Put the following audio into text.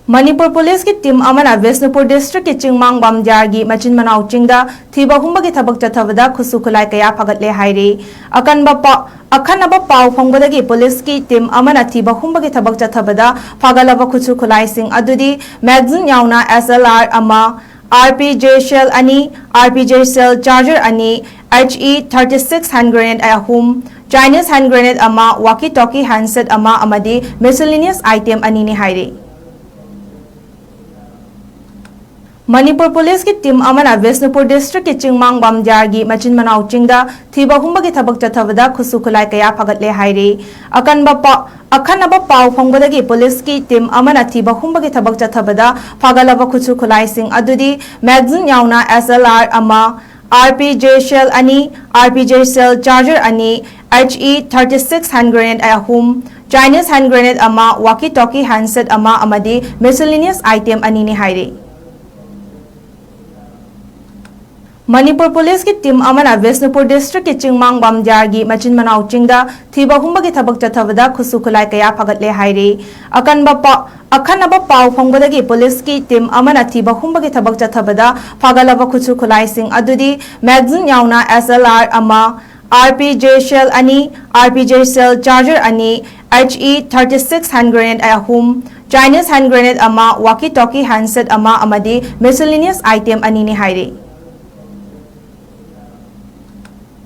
Manipur Police ki team amana Vishnupur District ki Chingmang Bamjar gi machin manau chingda thiba humba ki thabak chathabada khusu khulai kaya phagatle hairi akhanaba pau phongbadagi police ki team amana thiba humba ki thabak chathabada phagalaba khusu khulai sing adudi magazine yauna SLR ama RPG shell ani RPG shell charger ani 𝗧𝗛𝗔 hand grenade ahum Chinese hand grenade ama walkie talkie handset ama amadi miscellaneous item ani ni hairi Manipur Police ki team amana Vishnupur District ki Chingmang Bamjar gi machin manau chingda thiba humba ki thabak chathabada khusu khulai kaya phagatle hairi akhanaba pau phongbadagi police ki team amana thiba humba ki thabak chathabada phagalaba khusu khulai sing adudi magazine yauna SLR ama RPG shell ani RPG shell charger ani 𝗧𝗛𝗔 hand grenade ahum Chinese hand grenade ama walkie talkie handset ama amadi miscellaneous item ani ni hairi Manipur Police ki team amana Vishnupur District ki Chingmang Bamjar gi machin manau chingda thiba humba ki thabak chathabada khusu khulai kaya phagatle hairi akhanaba pau phongbadagi police ki team amana thiba humba ki thabak chathabada phagalaba khusu khulai sing adudi magazine yauna SLR ama RPG shell ani RPG shell charger ani 𝗧𝗛𝗔 hand grenade ahum Chinese hand grenade ama walkie talkie handset ama amadi miscellaneous item ani ni hairi